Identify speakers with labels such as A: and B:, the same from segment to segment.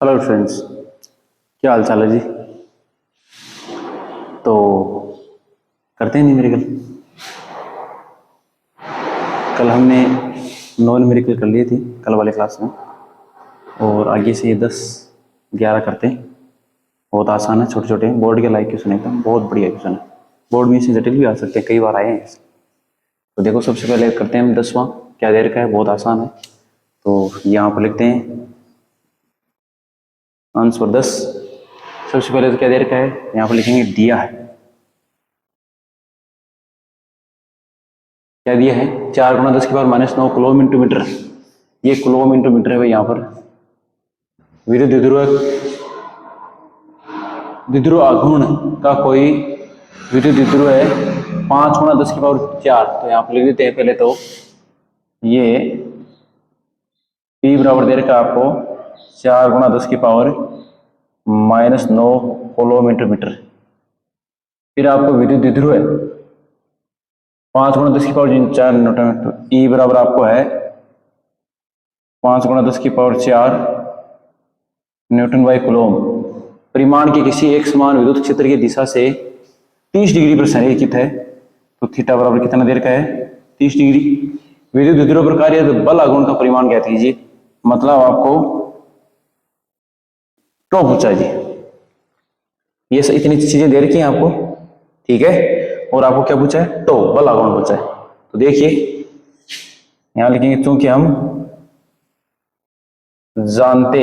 A: Hello friends, क्या हाल चाल है जी। तो करते हैं न्यूमेरिकल। कल हमने नॉन न्यूमेरिकल कर लिए थी कल वाले क्लास में, और आगे से ये 10-11 करते हैं। बहुत आसान है, छोटे छोटे बोर्ड के लाइक क्वेश्चन, एकदम बहुत बढ़िया क्वेश्चन है। बोर्ड में से जटिल भी आ सकते हैं, कई बार आए हैं। तो देखो, सबसे पहले करते हैं हम 10वां। क्या देर का है, बहुत आसान है। तो यहाँ पर लिखते हैं आंसर 10। सबसे पहले तो क्या देर का है, यहाँ पर लिखेंगे दिया है। क्या दिया है, 4 × 10⁻⁹ कूलम इंटू मीटर। ये कूलम इंटू मीटर है भाई। यहाँ पर विद्युत द्विध्रुव आघूर्ण का कोई विद्युत द्विध्रुव है 5 × 10⁻⁴। तो यहाँ पर लिख देते हैं पहले तो ये P बराबर दे रखा है आपको 4 × 10⁻⁻9 कूलम इंटू मीटर। फिर आपको विद्युत द्विध्रुव है 5 × 10⁻⁴ न्यूटन। तो E बराबर आपको है 5 × 10⁻⁴ न्यूटन बाई कूलम। परिमाण के किसी एक समान विद्युत क्षेत्र की दिशा से 30 डिग्री पर संरेखित है। तो थीटा बराबर कितना देर का है, 30 डिग्री। विद्युत द्विध्रुव पर कार्य बल आघूर्ण का परिमाण क्या कीजिए, मतलब आपको टॉ पूछा जी। ये इतनी चीजें दे रखी हैं आपको, ठीक है। और आपको क्या पूछा है, टॉ बल आघूर्ण पूछा है। तो देखिए यहां लिखेंगे, क्योंकि हम जानते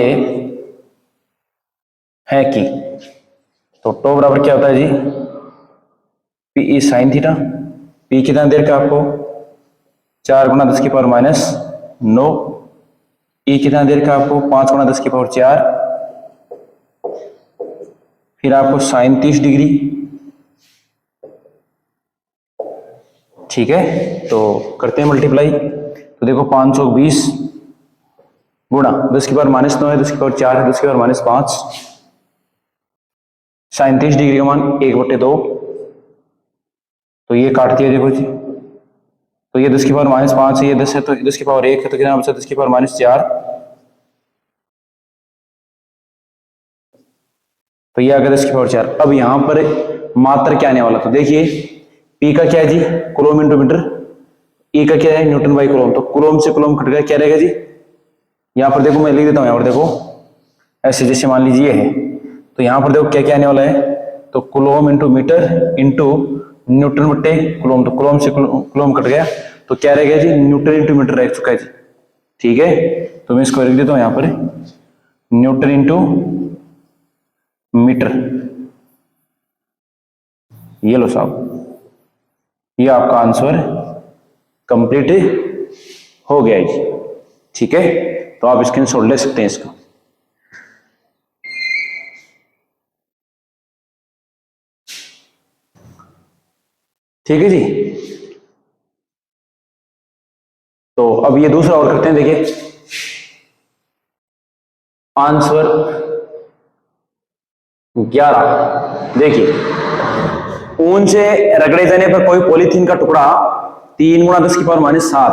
A: है कि, तो टॉ बराबर क्या होता है जी, पी साइन थीटा। पी कितना देर का आपको 4 × 10⁻⁹। ई कितना देर का आपको 5 × 10⁻⁴। फिर आपको साइन 30 डिग्री, ठीक है। तो करते हैं मल्टीप्लाई। तो देखो 520 गुणा 10⁻⁻9 है, 10⁻⁴ है, 10⁻⁻5। साइन 30 डिग्री का मान 1/2। तो ये काट दिया देखो जी। तो ये 10⁻⁻5 है, ये 10 है, तो 10⁻1 है, तो कितना बचा 10⁻⁻4। तो ये आ गया 10⁻4। अब यहां पर मात्र क्या आने वाला, तो देखिए पी का क्या है जी, कूलम इंटू मीटर। ई का क्या है, न्यूटन बाई कूलम। तो कूलम से कूलम कट गया, क्या रहेगा जी। यहां पर देखो, मैं लिख देता हूं, यहां पर देखो ऐसे, जैसे मान लीजिए है, तो यहां पर देखो क्या क्या आने वाला है, तो coulomb into metre into newton बटे कूलम। तो कूलम से कूलम कट गया, तो क्या रहेगा जी, न्यूटन इंटू मीटर रह चुका है जी, ठीक है। तो मैं इसको लिख देता हूं यहां पर, न्यूटन इंटू मीटर। ये लो साहब, ये आपका आंसर कंप्लीट हो गया जी, ठीक है। तो आप स्क्रीनशॉट ले सकते हैं इसका। ठीक है जी। तो अब ये दूसरा और करते हैं, देखिए आंसर 11। देखिए, ऊन से रगड़े जाने पर कोई पॉलीथीन का टुकड़ा 3 × 10⁻⁷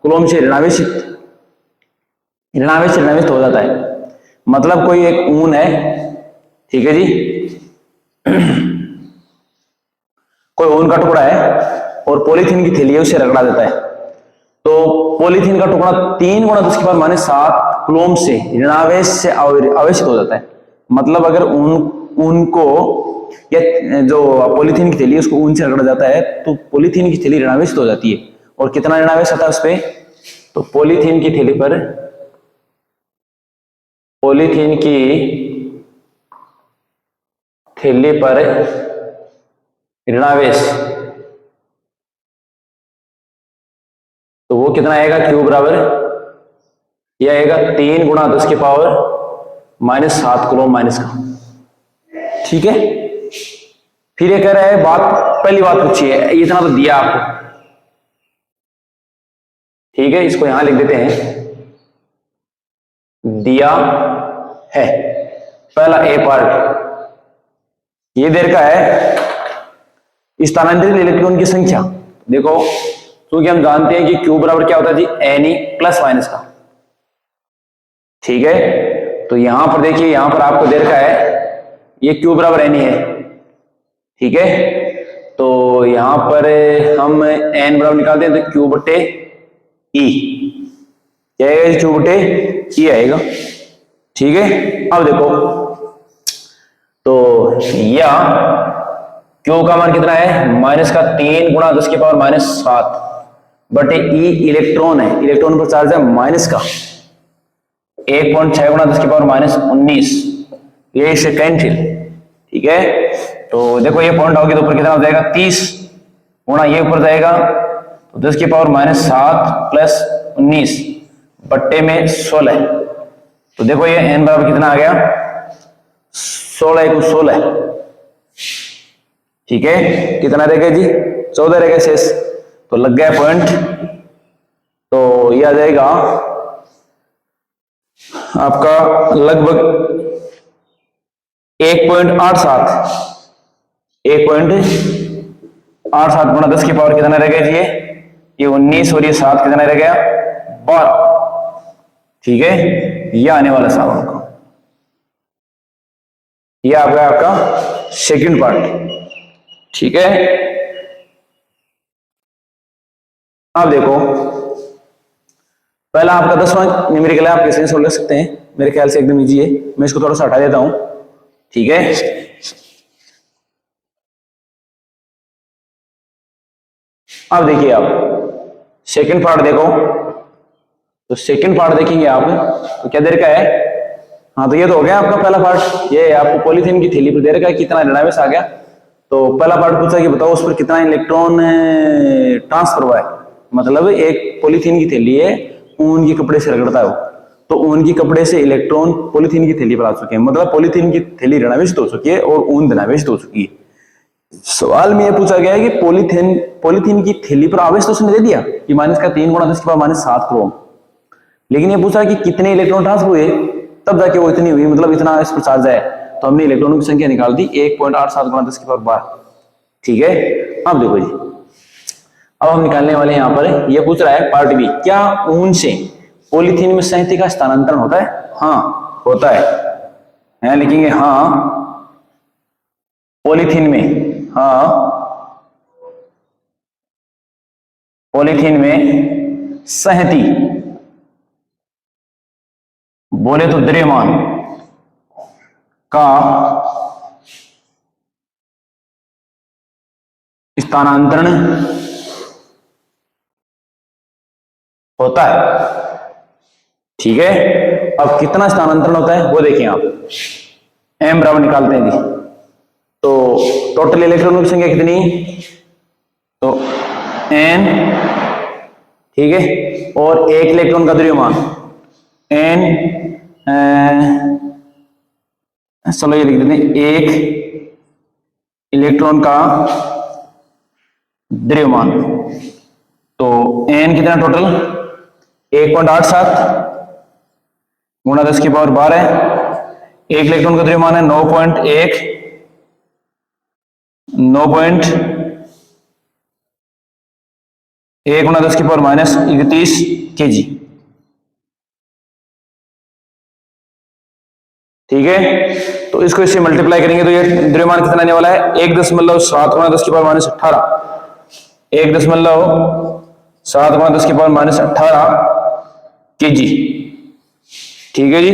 A: कूलम से ऋणावेशित हो जाता है। मतलब कोई एक ऊन है, ठीक है जी, कोई ऊन का टुकड़ा है और पॉलीथीन की थैली है, उसे रगड़ा देता है। तो पॉलीथीन का टुकड़ा 3 × 10⁻⁷ कूलम से ऋणावेश से आवेशित हो जाता है। मतलब अगर ऊन को, या जो पॉलीथीन की थैली है उसको ऊन से रगड़ा जाता है, तो पॉलीथीन की थैली ऋणावेशित हो जाती है। और कितना ऋणावेश आता है उस पर, तो पॉलीथीन की थैली पर ऋणावेश, तो वो कितना आएगा, क्यू बराबर यह आएगा 3 × 10⁻⁻7 कूलम माइनस का, ठीक है। फिर ये कह रहा है, बात पहली बात पूछी है, इतना तो दिया आपको, ठीक है। इसको यहां लिख देते हैं, दिया है। पहला ए पार्ट ये देर का है, स्थानांतरित इलेक्ट्रॉन की संख्या। देखो, क्योंकि हम जानते हैं कि क्यू बराबर क्या होता है जी, एन ई प्लस माइनस का, ठीक है। तो यहां पर देखिए, यहां पर आपको दे रखा है ये Q बराबर N है, ठीक है। तो यहां पर हम N बराबर निकालते हैं तो Q बटे E क्या आएगा, Q बटे E आएगा, ठीक है। अब देखो तो या Q का मान कितना है, माइनस का 3 गुणा 10 की पावर माइनस 7 बटे E इलेक्ट्रॉन है, इलेक्ट्रॉन पर चार्ज है माइनस का 1.6 गुणा 10 की पावर माइनस 19, ये इससे कैंसिल, ठीक है। तो देखो ये पॉइंट होगी तो ऊपर कितना हो जाएगा 30 गुणा ये ऊपर जाएगा तो 10 की पावर माइनस 7 प्लस 19 बट्टे में 16, तो देखो ये n बराबर कितना आ गया 16 को 16, ठीक है। कितना रहेगा जी 14 रहेगा शेष, तो लग गया पॉइंट। तो ये आ जाएगा आपका लगभग 1.87 गुणा 10 की पावर कितना रह गया जी, ये 19 और ये 7 कितना रह गया 12, ठीक है। ये आने वाला सावन का, ये आ गया आपका सेकंड पार्ट, ठीक है। अब देखो पहला आपका 10वां न्यूमेरिकल है, आप कैसे सोल्व कर सकते हैं, मेरे ख्याल से एकदम इजी है, मैं इसको थोड़ा सा हटा देता हूं, ठीक है। अब देखिए आप सेकंड पार्ट देखो, तो सेकंड पार्ट देखेंगे आप तो क्या दे रखा है, हाँ तो ये तो हो गया आपका पहला पार्ट, ये आपको पॉलीथीन की थैली पर दे रखा है कितना ऋणावेश आ गया। तो पहला पार्ट पूछा कि बताओ उस पर कितना इलेक्ट्रॉन ट्रांसफर हुआ है, मतलब एक पॉलीथीन की थैली है, ऊन के कपड़े से रगड़ता है तो ऊन के कपड़े से इलेक्ट्रॉन पॉलीथीन की थैली पर आ चुके हैं, मतलब पॉलीथीन की थैली ऋणावेश हो चुकी है और ऊन धनावेश हो चुकी है। सवाल में यह पूछा गया है कि पॉलीथीन की थैली पर आवेश तो उसने दे दिया कि माइनस का 3 गुणा 10 की पावर माइनस 7 कूलम, लेकिन ये पूछा कि कितने इलेक्ट्रॉन ट्रांसफर हुए, तब जाके वो इतनी हुई, मतलब इतना इस पर चार्ज है, तो हमने इलेक्ट्रॉनों की संख्या निकाल दी 1.87 गुणा 10 की पावर 12, ठीक है। अब देखो जी, अब हम निकालने वाले हैं, यहां पर ये पूछ रहा है पार्ट बी, क्या ऊन से पॉलीथीन में संहति का स्थानांतरण होता है, हाँ होता है लिखेंगे हाँ पॉलीथीन में, हाँ पॉलीथीन में संहति, बोले तो द्रव्यमान का स्थानांतरण होता है, ठीक है। अब कितना स्थानांतरण होता है वो देखें आप, m बराबर निकालते हैं जी, तो टोटल इलेक्ट्रॉनों की संख्या कितनी, तो n, ठीक है, और एक इलेक्ट्रॉन का द्रव्यमान n, चलो ये लिख देते हैं, एक इलेक्ट्रॉन का द्रव्यमान, तो n कितना टोटल 1.87 गुणा 10 की पावर 12, एक इलेक्ट्रॉन का द्रव्यमान है 9.1 गुणा 10 की पावर माइनस 31 kg, ठीक है। तो इसको इससे मल्टीप्लाई करेंगे तो ये द्रव्यमान कितना आने वाला है 1.7 गुणा 10 की पावर माइनस 18, 1.7 गुणा 10 की पावर माइनस 18 kg, ठीक है जी।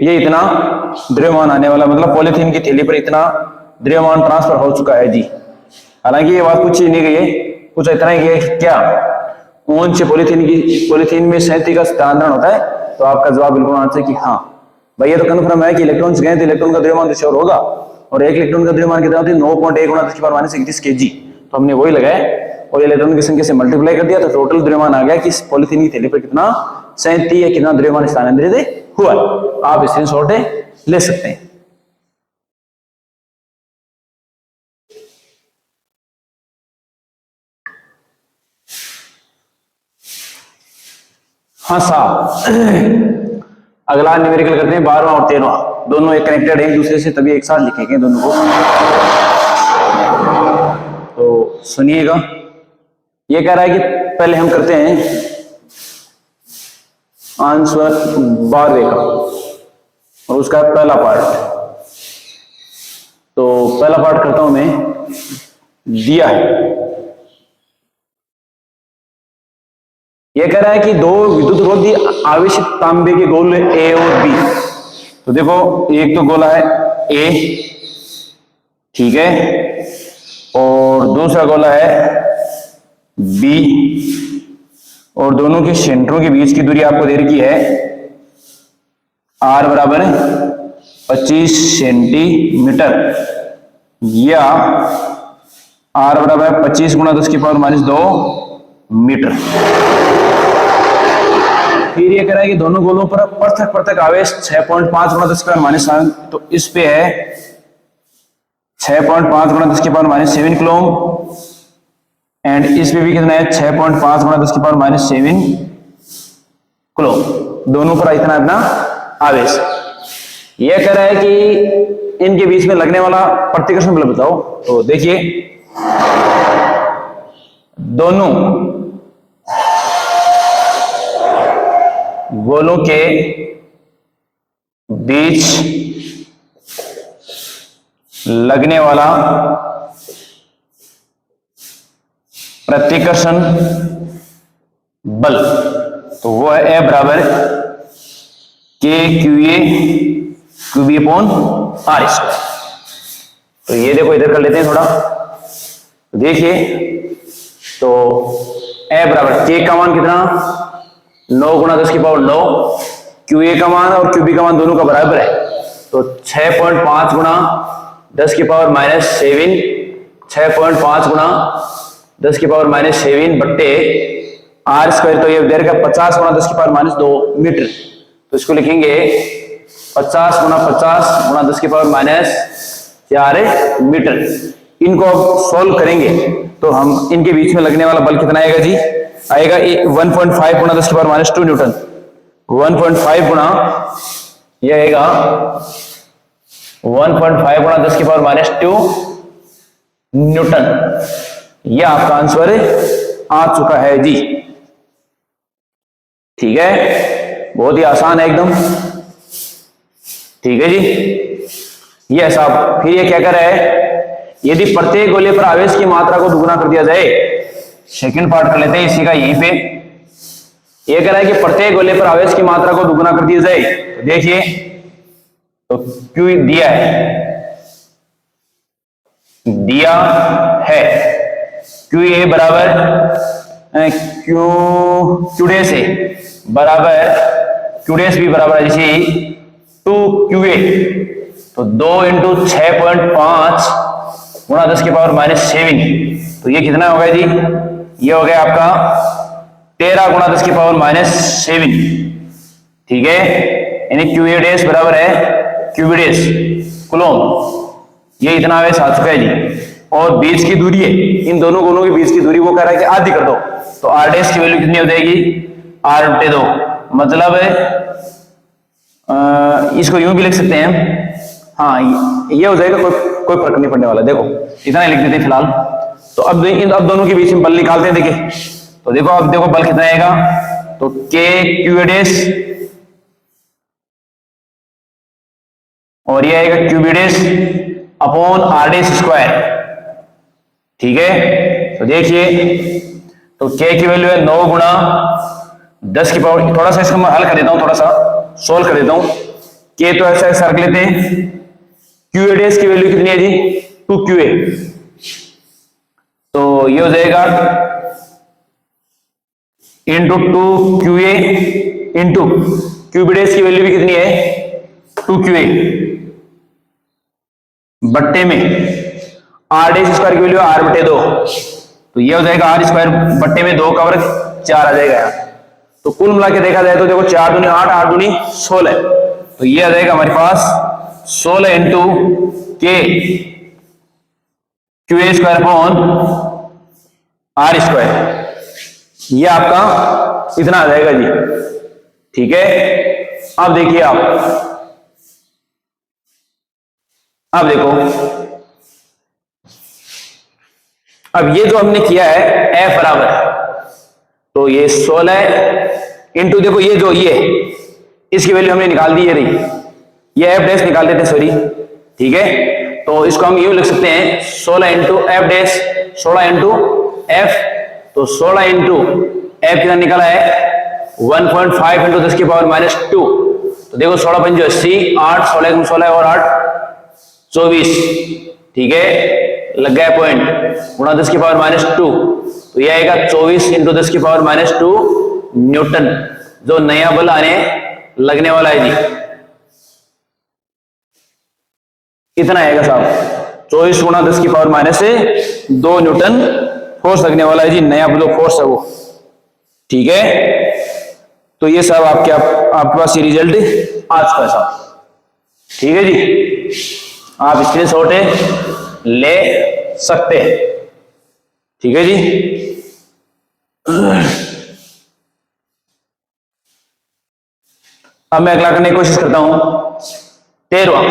A: ये इतना द्रव्यमान आने वाला, मतलब पॉलीथीन की थैली पर इतना द्रव्यमान ट्रांसफर हो चुका है जी। हालांकि ये बात पूछी नहीं गई है, कुछ इतना ही है क्या ऊन से पॉलीथीन में संहति का स्थानांतरण होता है, तो आपका जवाब बिल्कुल आंसर कि हाँ भाई, ये तो कन्फर्म है कि इलेक्ट्रॉन्स गए तो इलेक्ट्रॉन का द्रव्यमान तो और होगा, और एक इलेक्ट्रॉन का द्रव्यमान कितना होता है 9.1 गुणा 10 की पावर माइनस 31 kg, तो हमने वही लगाया और इलेक्ट्रॉन की संख्या से मल्टीप्लाई कर दिया, तो टोटल द्रव्यमान आ गया कि पॉलीथीन की थैली पर कितना संहति या कितना द्रव्यमान स्थानांतरित हुआ। आप स्क्रीनशॉट ले सकते हैं। हाँ साहब, अगला न्यूमेरिकल करते हैं 12वां और 13वां, दोनों एक कनेक्टेड है एक दूसरे से, तभी एक साथ लिखेंगे दोनों को। तो सुनिएगा, ये कह रहा है कि पहले हम करते हैं आंसर 12वें का, और उसका पहला पार्ट। तो पहला पार्ट करता हूं मैं, दिया है, यह कह रहा है कि दो विद्युत रोधी आवेशित तांबे के गोले ए और बी। तो देखो एक तो गोला है ए, ठीक है, और दूसरा गोला है बी, और दोनों के सेंटरों के बीच की दूरी आपको दे रखी है r बराबर 25 सेंटीमीटर, या r बराबर 25 गुणा 10 की पावर -2 मीटर। फिर ये कह रहा है कि दोनों गोलों पर पृथक पृथक आवेश 6.5 गुणा 10 की पावर -7, तो इस पे है 6.5 गुणा 10 की पावर -7 कूलम, एंड इस पे भी कितना है 6.5 गुणा 10 की पावर -7 कूलम, दोनों पर इतना इतना आवेश। यह कह रहा है कि इनके बीच में लगने वाला प्रतिकर्षण बल बताओ। तो देखिए दोनों गोलों के बीच लगने वाला प्रतिकर्षण बल, तो वो है F बराबर के क्यूबी अपॉन आर स्क्वायर। तो ये देखो इधर कर लेते हैं थोड़ा, तो देखिए तो F बराबर के का मान कितना 9 गुणा 10 की पावर 9, QA का मान और QB का मान दोनों का बराबर है, तो 6.5 गुणा 10 की पावर -7, 6.5 गुणा 10 की पावर -7 बट्टे आर स्क्वायर, तो ये दे रखा 50 गुणा 10 की पावर -2 मीटर। तो इसको लिखेंगे 50 गुणा 50 गुणा 10 की पावर -4 मीटर। इनको अब सोल्व करेंगे तो हम इनके बीच में लगने वाला बल कितना आएगा जी, आएगा 1.5 गुणा 10 की पावर -2 न्यूटन, 1.5 गुणा यह आएगा 1.5 गुणा 10 की पावर -2 न्यूटन। यह आपका आंसर आ चुका है जी, ठीक है, बहुत ही आसान है एकदम, ठीक है जी। ये साहब फिर ये क्या कर रहा है, यदि प्रत्येक गोले पर आवेश की मात्रा को दुगुना कर दिया जाए, सेकंड पार्ट कर लेते हैं इसी का, यहीं पे ये कह रहा है कि प्रत्येक गोले पर आवेश की मात्रा को दुगुना कर दिया जाए। तो देखिए तो Q दिया है QA बराबर Q डैश है बराबर Q डैश भी बराबर है जैसे 2QA, तो 2 × 6.5 गुणा 10 की पावर -7, तो ये कितना होगा जी, ये हो गया आपका 13 गुणा 10 की पावर -7, ठीक है, यानी QA डैश बराबर है QB डैश कूलम। ये इतना आवेश आ चुका है जी, और बीच की दूरी है, इन दोनों गोलों के बीच की दूरी वो कह रहा है कि आधी कर दो, तो R डैश की वैल्यू कितनी हो जाएगी, R/2, मतलब इसको यूं भी लिख सकते हैं, हाँ ये हो जाएगा, कोई फर्क नहीं पड़ने वाला, देखो इतना ही लिख देते हैं फिलहाल। तो अब दोनों के बीच में बल निकालते हैं, देखिए तो देखो अब देखो बल कितना आएगा, तो K QA डैश और ये आएगा QB dash upon R dash square, ठीक है। तो देखिए तो K की वैल्यू है 9 गुणा 10 की पावर, थोड़ा सा इसको मैं हल कर देता हूं, थोड़ा सा सोल्व कर देता हूं। K तो ऐसा रख लेते हैं, QA डैश की वैल्यू कितनी है जी 2QA, तो ये हो जाएगा into 2QA into QB dash की वैल्यू भी कितनी है 2QA बट्टे में R डैश स्क्वायर की वैल्यू R/2, तो ये हो जाएगा R स्क्वायर बट्टे में 2 का वर्ग 4 आ जाएगा यहाँ। तो कुल मिला के देखा जाए तो देखो 4 दूनी 8, 8 दूनी 16, तो ये आ जाएगा हमारे पास 16 into K QA square upon R square, ये आपका इतना आ जाएगा जी, ठीक है। अब देखिए अब देखो, अब ये जो हमने किया है F बराबर, तो ये 16 इंटू देखो ये जो ये इसकी वैल्यू हमने निकाल दी है रही, ये एफ डैश निकाल देते हैं, सॉरी, ठीक है। तो इसको हम यूं लिख सकते हैं 16 into F dash, 16 into F, तो 16 इंटू एफ कितना निकला है 1.5 इंटू 10 की पावर -2। तो देखो 16 पंजे 80, 8, 16 16 और 8 24, ठीक है, लग गया पॉइंट, गुणा 10 की पावर -2, तो यह आएगा 24 इंटू 10 की पावर -2 न्यूटन, जो नया बल आने लगने वाला है जी। इतना आएगा साहब, 24 गुणा 10 की पावर -2 न्यूटन फोर्स लगने वाला है जी, नया जो फोर्स है वो, ठीक है। तो ये सब आपके पास ये रिजल्ट आ चुका है साहब, ठीक है जी। आप स्क्रीनशॉट ले सकते हैं, ठीक है जी। अब मैं अगला करने की कोशिश करता हूं, 13वां।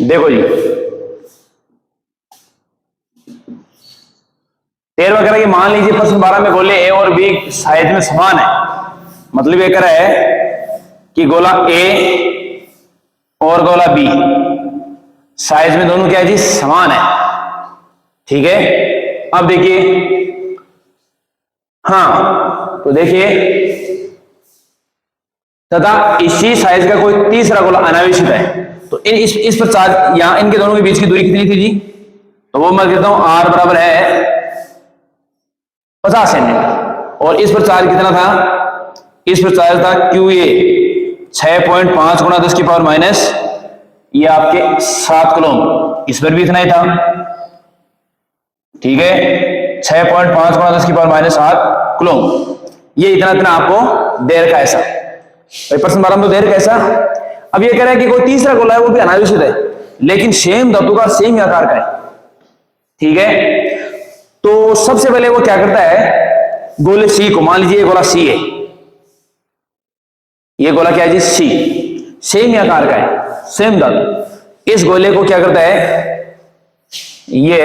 A: देखो जी 13वां कह रहा है कि मान लीजिए प्रश्न 12 में गोले ए और बी साइज में समान है। मतलब ये कह रहा है कि गोला ए और गोला बी साइज में दोनों क्या है जी, समान है, ठीक है। अब देखिए, हाँ तो देखिए, तथा इसी साइज का कोई तीसरा गोला अनावेशित है, तो इस पर चार्ज, यहां इनके दोनों के बीच की दूरी कितनी थी जी, तो वो मैं कहता हूं r बराबर है 50 सेंटीमीटर, और इस पर चार्ज कितना था, इस पर चार्ज था QA 6.5 गुणा 10 की पावर माइनस ये आपके 7 कूलम, इस पर भी इतना ही था, ठीक है, 6.5 गुणा 10 की पावर -7 कूलम, ये इतना इतना आपको दे रखा है ऐसा। प्रश्न 12 में तो दे रखा ऐसा। अब ये कह रहा है कि कोई तीसरा गोला है वो भी अनावेशित है, लेकिन सेम धातु का सेम आकार का है, ठीक है। तो सबसे पहले वो क्या करता है, गोले सी को, मान लीजिए ये गोला सी है, ये गोला क्या है जी सी, सेम आकार का है, सेम धातु, इस गोले को क्या करता है, ये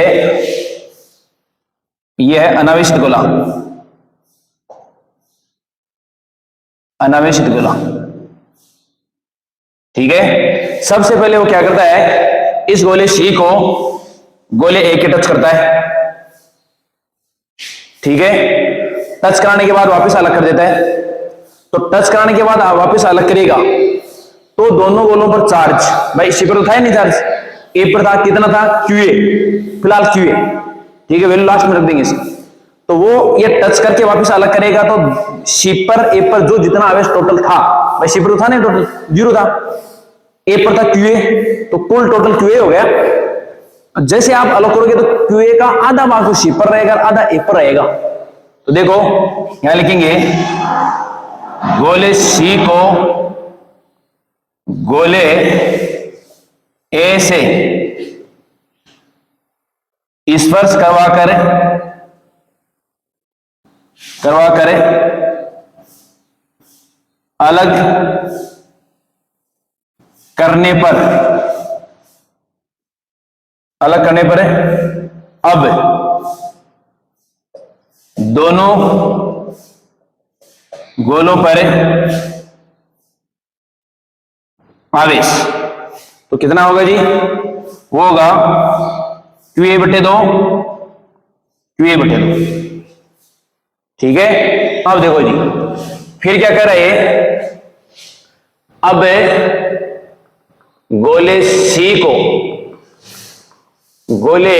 A: है अनावेशित गोला, अनावेशित गोला, ठीक है। सबसे पहले वो क्या करता है, इस गोले सी को गोले ए के टच करता है, ठीक है। टच कराने के बाद वापस अलग कर देता है, तो टच कराने के बाद वापस अलग करेगा तो दोनों गोलों पर चार्ज, भाई इसी पर तो था ही नहीं चार्ज, ए पर था, कितना था QA, फिलहाल QA, ठीक है, वैल्यू लास्ट में रख देंगे इसे। तो वो ये टच करके वापस अलग करेगा तो सी पर ए पर जो जितना आवेश टोटल था, भाई सी पर तो था नहीं, टोटल 0 था, ए पर था QA, तो कुल टोटल QA हो गया। जैसे आप अलग करोगे तो QA का आधा भाग तो सी पर रहेगा, आधा ए पर रहेगा। तो देखो यहां लिखेंगे गोले सी को गोले ए से स्पर्श करवा कर अलग करने पर अब दोनों गोलों पर आवेश, तो कितना होगा जी, वो होगा QA/2, ठीक है। अब देखो जी फिर क्या कर रहे हैं, अब गोले सी को गोले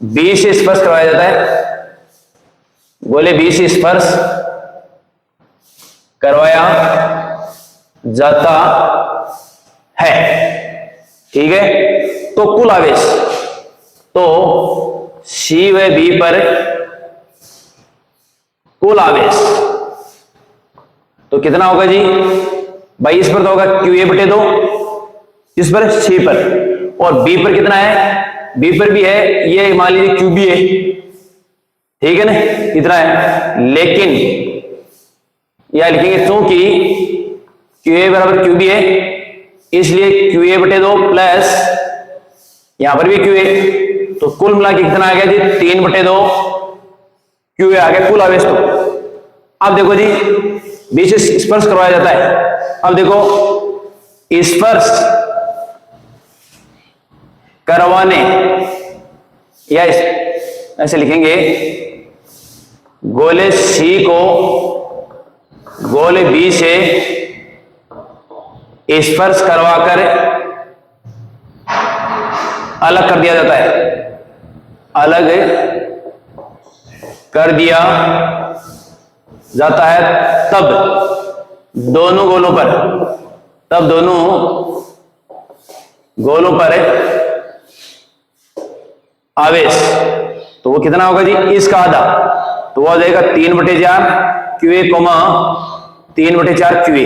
A: बी से स्पर्श करवाया जाता है, गोले बी से स्पर्श करवाया जाता है, ठीक है। तो कुल आवेश, तो सी व बी पर कुल आवेश तो कितना होगा जी, भाई इस पर तो होगा QA/2, इस पर सी पर, और बी पर कितना है, बी पर भी है, ये मान लीजिए QB है, ठीक है ना, इतना है। लेकिन यह लिखेंगे क्योंकि क्यू ए बराबर क्यू बी है, इसलिए क्यू ए बटे 2 प्लस यहां पर भी क्यू ए, तो कुल मिला के कितना आ गया जी 3 बटे 2 क्यू ए आ गया कुल आवेश। तो अब देखो जी बीच से स्पर्श करवाया जाता है। अब देखो स्पर्श करवाने, या ऐसे लिखेंगे, गोले सी को गोले बी से स्पर्श करवाकर अलग कर दिया जाता है, अलग कर दिया जाता है तब दोनों गोलों पर आवेश, तो वो कितना होगा जी इसका आधा, तो वो आ जाएगा 3/4 Q A comma 3/4 Q A,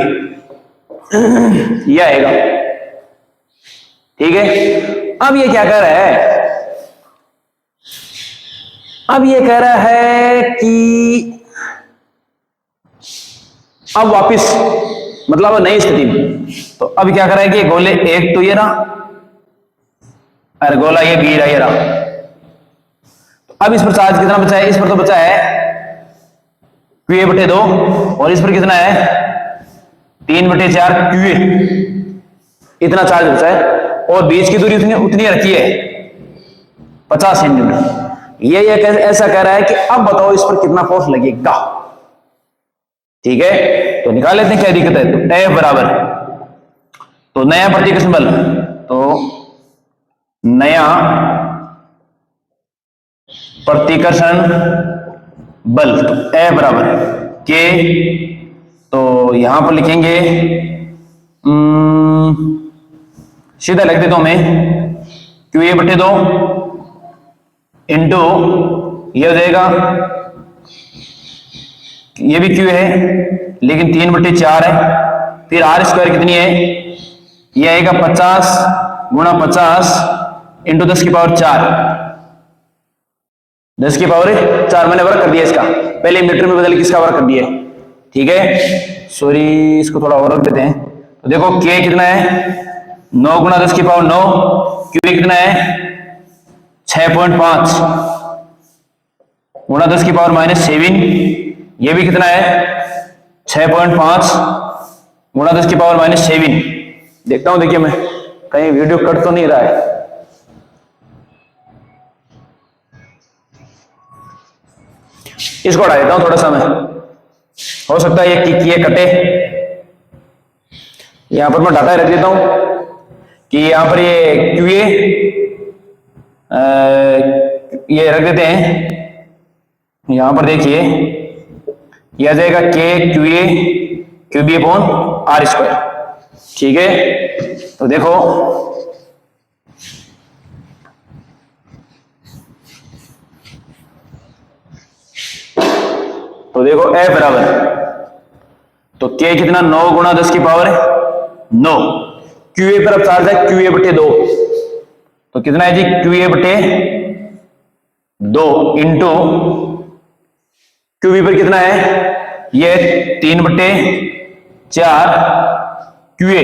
A: यह आएगा। ठीक है, अब ये क्या कह रहा है, अब ये कह रहा है कि अब वापिस मतलब नई स्थिति में, तो अब क्या कर रहा है कि गोले एक तो ये रहा और गोला ये बी रहा, ये रहा। अब इस पर चार्ज कितना बचा है, इस पर तो बचा है क्यू ए बटे 2 और इस पर कितना है 3/4 क्यू ए, इतना चार्ज बचा है और बीच की दूरी उतनी रखी है 50 सेंटीमीटर। ये ऐसा कह रहा है कि अब बताओ इस पर कितना फोर्स लगेगा। ठीक है, तो निकाल लेते हैं क्या दिक्कत है। तो F बराबर, तो नया प्रतिकर्षण बल, तो नया प्रतिकर्षण बल, तो F बराबर K, तो यहां पर लिखेंगे सीधा लिख देता हूं मैं, क्यू ए बटे 2 इंटू ये हो जाएगा, ये भी क्यू है लेकिन 3/4 है, फिर आर स्क्वायर कितनी है, ये आएगा 50 गुणा 50 इंटू 10 की पावर 4, 10 की पावर 4 मैंने वर्क कर दिया इसका, पहले मीटर में बदल के इसका वर्क कर दिया। ठीक है, सॉरी इसको थोड़ा और रख देते हैं। तो देखो के कितना है 9 गुणा 10 की पावर 9, क्यू कितना है 6.5 गुणा 10 की पावर -7, ये भी कितना है 6.5 गुणा 10 की पावर -7। देखता हूं, देखिए मैं कहीं वीडियो कट तो नहीं रहा है। इसको हटा देता हूं थोड़ा सा मैं, हो सकता है ये कटे। यहां पर मैं डाटा रख देता हूं कि यहां पर ये क्यू ये रख देते हैं, यहां पर देखिए यह आ जाएगा K Q B upon R square. ठीक है, तो देखो F बराबर, तो K कितना 9 गुणा 10 की पावर 9, क्यू ए पर अब चार्ज है क्यू ए बटे 2, तो कितना है जी क्यू ए बटे 2 इंटू क्यू बी पर कितना है, ये 3/4 क्यू ए।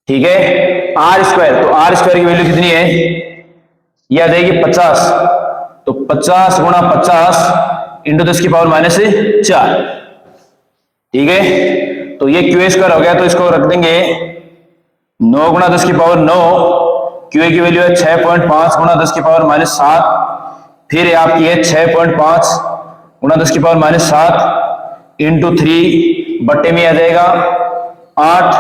A: ठीक है, आर स्क्वायर, तो आर स्क्वायर की वैल्यू कितनी है, ये आ जाएगी 50, तो 50 गुणा 50 इंटू 10 की पावर -4। ठीक है, तो ये क्यू ए स्क्वायर हो गया, तो इसको रख देंगे 9 गुणा 10 की पावर 9, क्यू ए की वैल्यू है 6.5 गुणा 10 की पावर -7, फिर आपकी है 6.5 गुणा 10 की पावर -7 इंटू 3 बट्टे में आ जाएगा 8,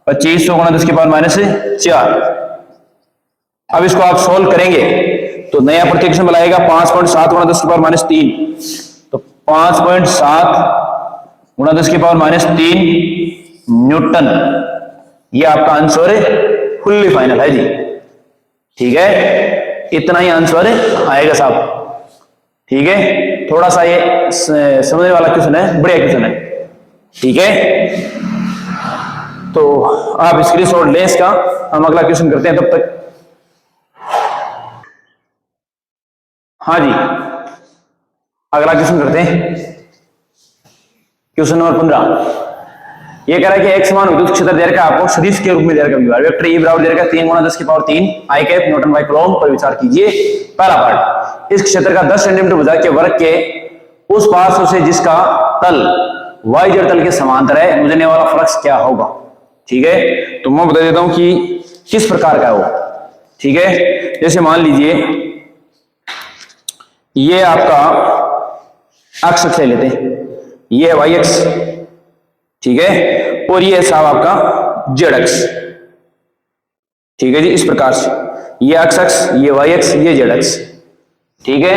A: 2500 गुणा 10 की पावर -4। अब इसको आप सोल्व करेंगे तो नया प्रतिकर्षण बल आएगा 5.7 गुणा 10 की पावर -3, तो 5.7 गुणा 10 की पावर -3 न्यूटन, ये आपका आंसर फुल्ली फाइनल है जी। ठीक है, इतना ही आंसर आएगा साहब। ठीक है, थोड़ा सा ये समझने वाला क्वेश्चन है, बढ़िया क्वेश्चन है। ठीक है, तो आप स्क्रीनशॉट लें इसका, हम अगला क्वेश्चन करते हैं तब तक। हाँ जी, अगला क्वेश्चन करते हैं। क्वेश्चन नंबर 15 ये कह रहा है कि एक समान विद्युत क्षेत्र दे रखा है आपको सदिश के रूप में दे रखा है वेक्टर ई बराबर दे रखा है 3 गुणा 10 की power 3 I cap Newton by coulomb पर विचार कीजिए। पहला पार्ट, इस क्षेत्र का 10 सेंटीमीटर भुजा के वर्ग के उस पार्श्व से जिसका तल वाई जेड तल के समांतर है मुझे वाला फ्लक्स क्या होगा। ठीक है, तो मैं बता देता हूं कि किस प्रकार का है वो। ठीक है, जैसे मान लीजिए ये आपका अक्ष ले लेते हैं, ये है वाई एक्स, ठीक है, और ये साहब आपका जेड एक्स। ठीक है जी, इस प्रकार से ये एक्स, ये वाई एक्स, ये जेड एक्स। ठीक है,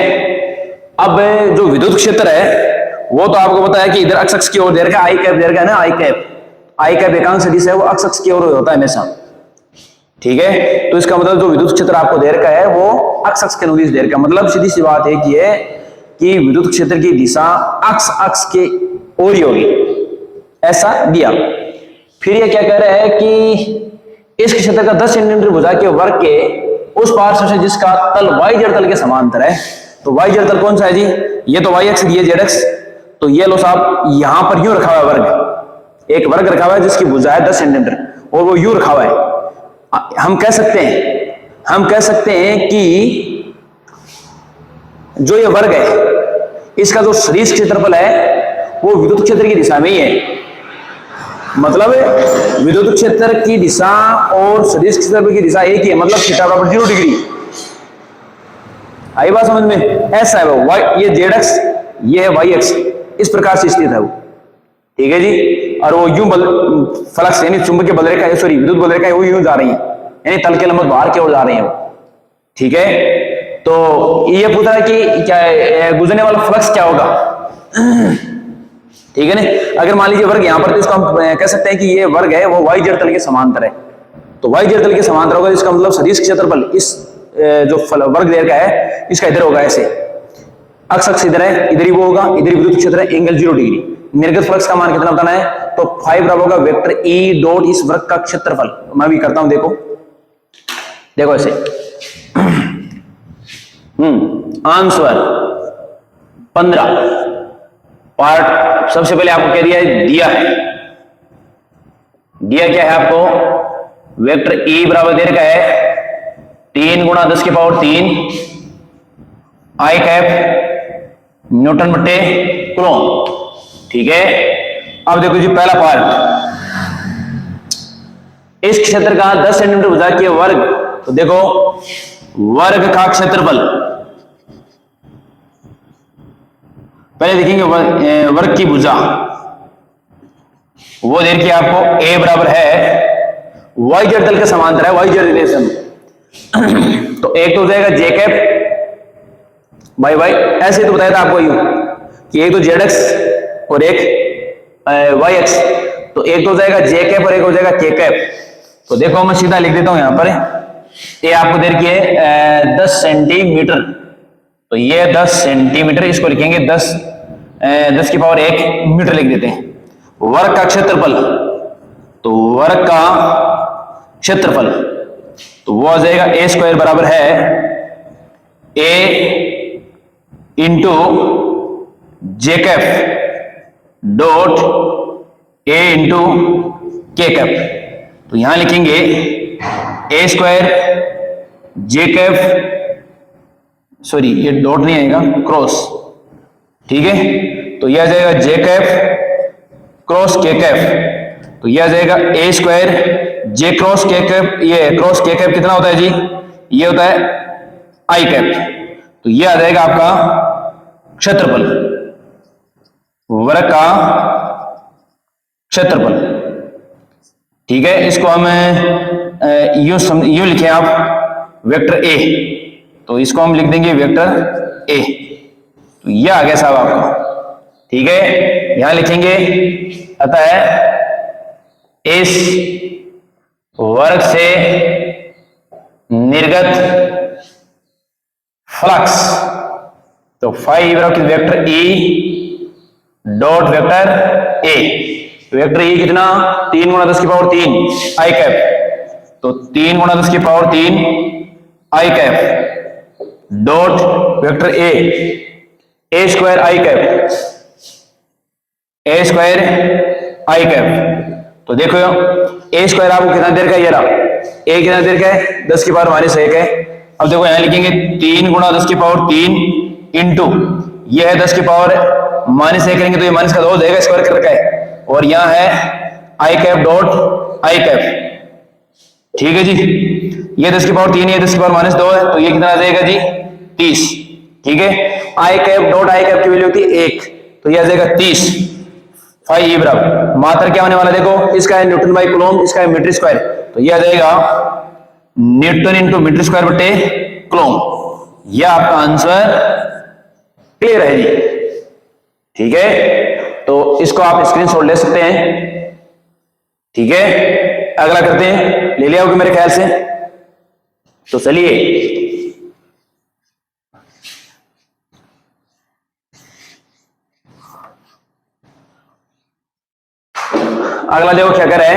A: अब जो विद्युत क्षेत्र है वो तो आपको पता है कि इधर अक्ष की ओर दे रखा है, आई कैप दे रखा है ना, आई कैप एकांक सदिश है वो अक्ष की ओर होता है हमेशा। ठीक है, तो इसका मतलब जो विद्युत क्षेत्र आपको दे रखा है वो अक्ष के अनुदिश दे रखा है। मतलब सीधी सी बात है कि विद्युत क्षेत्र की दिशा अक्ष के ओर ही होगी, ऐसा दिया। फिर ये क्या कह रहा है कि इस क्षेत्र का 10 सेंटीमीटर भुजा के वर्ग के उस पार्श्व से जिसका तल वाई जेड तल के समांतर है। तो वाई जेड तल कौन सा है जी, ये तो वाई एक्स, ये जेड एक्स। तो ये लो साहब यहां पर यूं रखा हुआ है वर्ग, एक वर्ग रखा हुआ है जिसकी भुजा है 10 सेंटीमीटर और वो यूं रखा हुआ है। हम कह सकते हैं कि जो ये वर्ग है इसका जो सदिश क्षेत्रफल है वो विद्युत क्षेत्र की दिशा में ही है। मतलब विद्युत क्षेत्र की दिशा और सदिश क्षेत्रफल की दिशा एक ही है, मतलब थीटा बराबर 0 डिग्री। आई बात समझ में? ऐसा है वो ये जेड एक्स, ये है वाई एक्स, इस प्रकार से स्थित है वो। ठीक है जी, और वो यूं फ्लक्स यानी चुंबकीय बल रेखा, सॉरी विद्युत बल रेखा वो यूं जा रही है, यानी तल के लंबवत बाहर की ओर जा रही है वो। ठीक है, तो ये पूछा है कि क्या गुजरने वाला फ्लक्स क्या होगा। ठीक है ना, अगर मान लीजिए वर्ग यहां पर, तो इसको हम कह सकते हैं कि ये वर्ग है वो वाई जेड तल के समांतर है। तो वाई जेड तल के समांतर होगा, इसका मतलब सदिश क्षेत्रफल इस जो वर्ग दे रखा है इसका इधर होगा ऐसे, अक्ष इधर है, इधर ही वो होगा, इधर ही विद्युत क्षेत्र है, एंगल 0 डिग्री। निर्गत फ्लक्स का मान कितना बताना है, तो 5 बराबर होगा वेक्टर ई डॉट इस वर्ग का क्षेत्रफल। मैं भी करता हूं, देखो ऐसे। आंसर 15 पार्ट सबसे पहले आपको कह दिया क्या है आपको, वेक्टर ई बराबर दे रखा है 3 गुणा 10 की पावर 3 आई कैप न्यूटन बटे कूलम्ब। ठीक है, अब देखो जी पहला पार्ट, इस क्षेत्र का 10 सेंटीमीटर भुजा के वर्ग, तो देखो वर्ग का क्षेत्रफल पहले देखेंगे, वर्ग की भुजा वो देर की आपको ए बराबर है वाई जेड तल के समांतर है, वाई जेड रिलेशन। तो एक तो हो जाएगा जे कैप बाई वाई, ऐसे तो बताया था आपको यूं कि एक तो जेड एक्स और एक वाई एक्स, तो एक तो हो जाएगा जे कैप और एक हो जाएगा के कैप। तो देखो मैं सीधा लिख देता हूं यहां पर, ये आपको देर की है 10 सेंटीमीटर, तो ये 10 सेंटीमीटर, इसको लिखेंगे 10 की पावर 1 मीटर लिख देते हैं। वर्ग का क्षेत्रफल, तो वर्ग का क्षेत्रफल तो वो आ जाएगा ए स्क्वायर बराबर है A into J cap dot A into K cap. तो यहां लिखेंगे A square J cap, sorry ये डॉट नहीं आएगा, क्रॉस। ठीक है, तो यह आ जाएगा J cap cross K cap, तो यह आ जाएगा A square J cross K cap. ये क्रॉस के कैप कितना होता है जी, ये होता है आई कैप। तो यह आ जाएगा आपका क्षेत्रफल, वर्ग का क्षेत्रफल। ठीक है, इसको हम यूं लिखें आप वेक्टर ए, तो इसको हम लिख देंगे वेक्टर ए। तो यह आ गया साहब आपका। ठीक है, यहां लिखेंगे अतः इस वर्ग से निर्गत फ्लक्स, तो 5 vector E dot vector A, vector E कितना 3 गुणा 10 की पावर 3 आई कैप, तो 3 गुणा 10 की power 3 I cap dot vector A square I cap A square I cap. तो देखो ए स्क्वायर आपको कितना देर का, ये रहा ए कितना देर का है 10 की पावर माइनस 1 है। अब देखो यहां लिखेंगे 3 गुणा 10 की पावर 3 इंटू ये है 10 की पावर माइनस 1 करेंगे तो ये माइनस का 2 हो जाएगा, स्क्वायर कर रखा है। और यहाँ है आई कैप डॉट आई कैप, ठीक है जी। ये 10 की पावर 3 है, 10 की पावर माइनस 2 है, तो ये कितना आ जाएगा जी 30, ठीक है। आई कैप डॉट आई कैप की वैल्यू होती है 1, तो ये आ जाएगा 30। फाई ई बराबर मात्रा क्या होने वाला देखो, इसका है न्यूटन बाई कूलम, इसका है मीटर स्क्वायर, तो ये आ जाएगा न्यूटन इंटू मीटर स्क्वायर बटे कूलम। यह आपका आंसर क्लियर है जी, ठीक है। तो इसको आप स्क्रीनशॉट ले सकते हैं, ठीक है। अगला करते हैं, ले लिया होगा मेरे ख्याल से, तो चलिए अगला देखो क्या कर रहा है,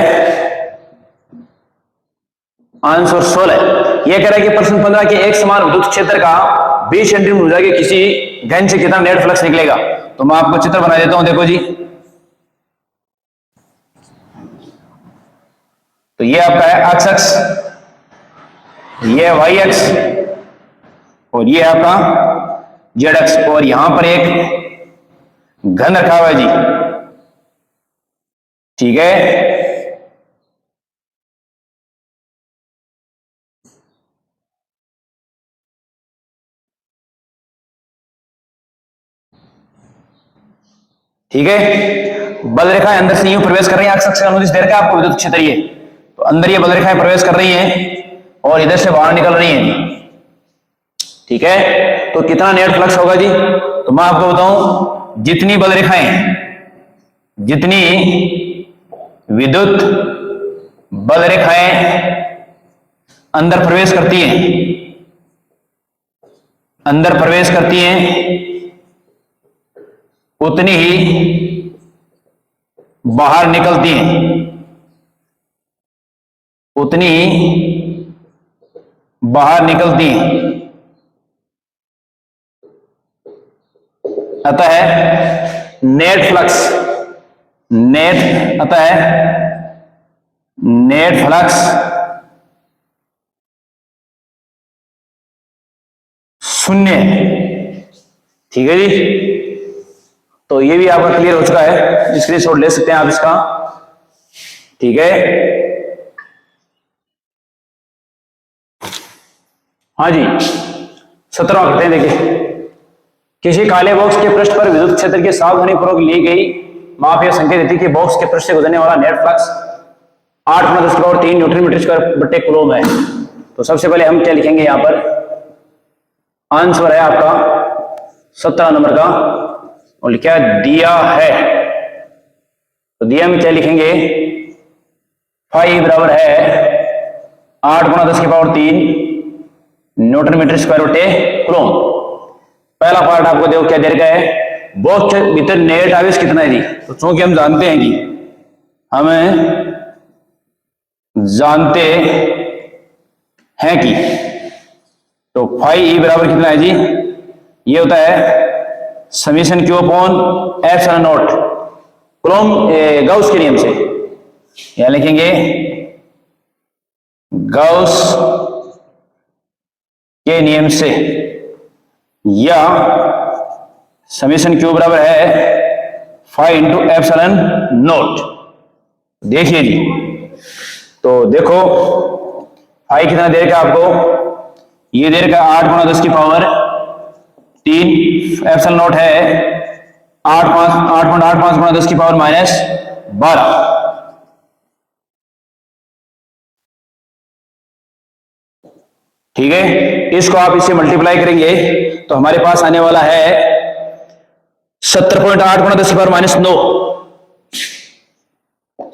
A: आंसर 16। यह कह रहा है कि प्रश्न 15 के एक समान विद्युत क्षेत्र का 20 सेंटीमीटर ऊर्जा के किसी घन से कितना नेट फ्लक्स निकलेगा। तो मैं आपको चित्र बना देता हूं, देखो जी। तो ये आपका है एक्स अक्ष, ये वाई अक्ष और ये आपका जेड अक्ष, और यहां पर एक घन रखा हुआ है जी, ठीक है। ठीक है, बल रेखाएं अंदर से यूं प्रवेश कर रही हैं, एक्स अक्ष का अनुदिश दे रखा है आपको विद्युत क्षेत्र, ये तो अंदर ये बल रेखाएं प्रवेश कर रही हैं और इधर से बाहर निकल रही हैं, ठीक है। तो कितना नेट फ्लक्स होगा जी, तो मैं आपको बताऊं, जितनी बल रेखाएं, जितनी विद्युत बल रेखाएं अंदर प्रवेश करती हैं, अंदर प्रवेश करती हैं, उतनी ही बाहर निकलती हैं, उतनी ही बाहर निकलती हैं। अतः नेट फ्लक्स, अतः नेट फ्लक्स शून्य, ठीक है जी। तो ये भी आपका क्लियर हो चुका है, स्क्रीनशॉट ले सकते हैं आप इसका, ठीक है। हाँ जी, 17वां करते हैं, देखिए। किसी काले बॉक्स के पृष्ठ पर विद्युत क्षेत्र की सावधानीपूर्वक ली गई माप यह संकेत देती है कि बॉक्स के पृष्ठ से गुजरने वाला नेट फ्लक्स 8 × 10 की पावर 3 न्यूटन मीटर स्क्वायर बटे कूलम है। तो सबसे पहले हम क्या लिखेंगे, यहां पर आंसर है आपका 17 नंबर का, और क्या दिया है, तो दिया में क्या लिखेंगे, फाई बराबर है 8 × 10 की पावर 3 न्यूटन मीटर स्क्वायर बटे कूलम। पहला पार्ट आपको देखो क्या दे रखा है, बॉक्स के भीतर नेट आवेश कितना है जी, तो चूंकि हम जानते हैं कि तो फाई ई बराबर कितना है जी, ये होता है summation Q upon epsilon not coulomb Gauss के नियम से, यहां लिखेंगे गाउस के नियम से, या समीशन क्यू बराबर है फाई इंटू एप्सिलॉन नॉट। देखिए जी, तो देखो फाई कितना देर का आपको, ये देर का 8 × 10 की पावर 3, एप्सिलॉन नॉट है 8.85 × 10 की पावर -12। ठीक है, इसको आप इससे मल्टीप्लाई करेंगे तो हमारे पास आने वाला है 70.8 × 10 की पावर -9,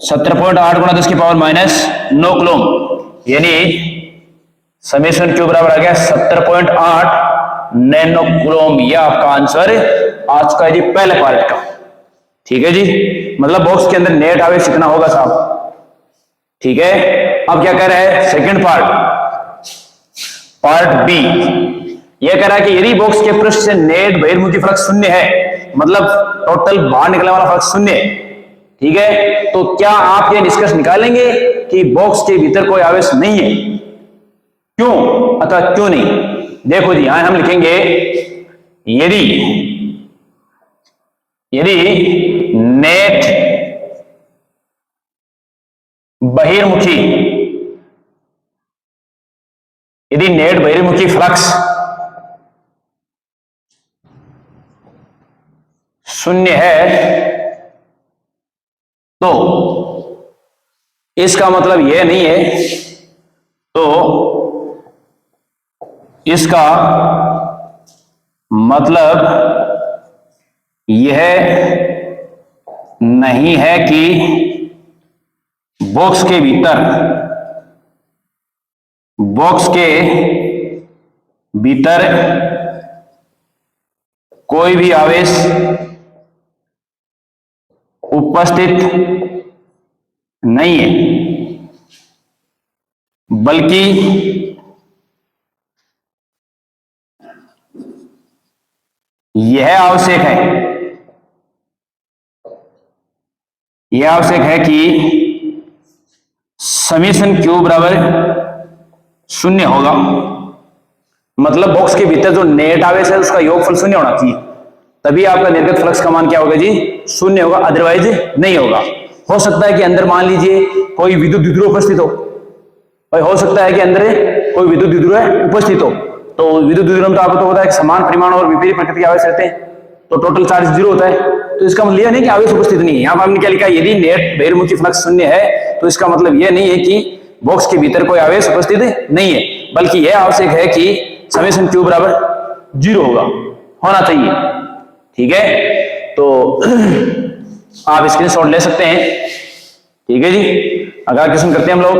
A: 70.8 × 10 की पावर -9 कूलम, यानी समेशन क्यू बराबर आ गया 70.8 नैनो कूलम। यह आपका आंसर आज का जी पहले पार्ट का, ठीक है जी। मतलब बॉक्स के अंदर नेट आवेश कितना होगा साहब, ठीक है। अब क्या कह रहा है सेकंड पार्ट बी, यह कह रहा है कि यदि बॉक्स के पृष्ठ से नेट बहिर्मुखी फ्लक्स 0 है मतलब टोटल बाहर निकलने वाला फ्लक्स शून्य है। ठीक है, तो क्या आप ये निष्कर्ष निकालेंगे कि बॉक्स के भीतर कोई आवेश नहीं है? क्यों अथवा क्यों नहीं? देखो जी, यहां हम लिखेंगे यदि नेट बहिर्मुखी फ्लक्स शून्य है तो इसका मतलब यह नहीं है, तो इसका मतलब यह नहीं है कि बॉक्स के भीतर कोई भी आवेश उपस्थित नहीं है, बल्कि यह आवश्यक है कि समीशन क्यू बराबर शून्य होगा। मतलब बॉक्स के भीतर जो नेट आवेश है उसका योगफल शून्य होना चाहिए, तभी आपका निर्गत फ्लक्स का मान क्या होगा जी? शून्य होगा, अदरवाइज नहीं होगा। हो सकता है कि अंदर मान लीजिए कोई विद्युत द्विध्रुव उपस्थित हो, भाई हो सकता है कि अंदर कोई विद्युत द्विध्रुव उपस्थित हो, तो विद्युत द्विध्रुव में तो आपको तो पता है कि समान परिमाण और विपरीत प्रकृति के आवेश रहते हैं, तो टोटल चार्ज 0 होता है। तो इसका मतलब यह नहीं कि आवेश उपस्थित नहीं है। यहां पर हमने क्या लिखा? यदि नेट बहिर्मुखी फ्लक्स शून्य है तो इसका मतलब यह नहीं है कि बॉक्स के भीतर कोई आवेश उपस्थित नहीं है, बल्कि यह आवश्यक है कि समेशन क्यू बराबर 0 होना चाहिए। ठीक है, तो आप स्क्रीनशॉट ले सकते हैं। ठीक है जी, अगला क्वेश्चन करते हैं हम लोग।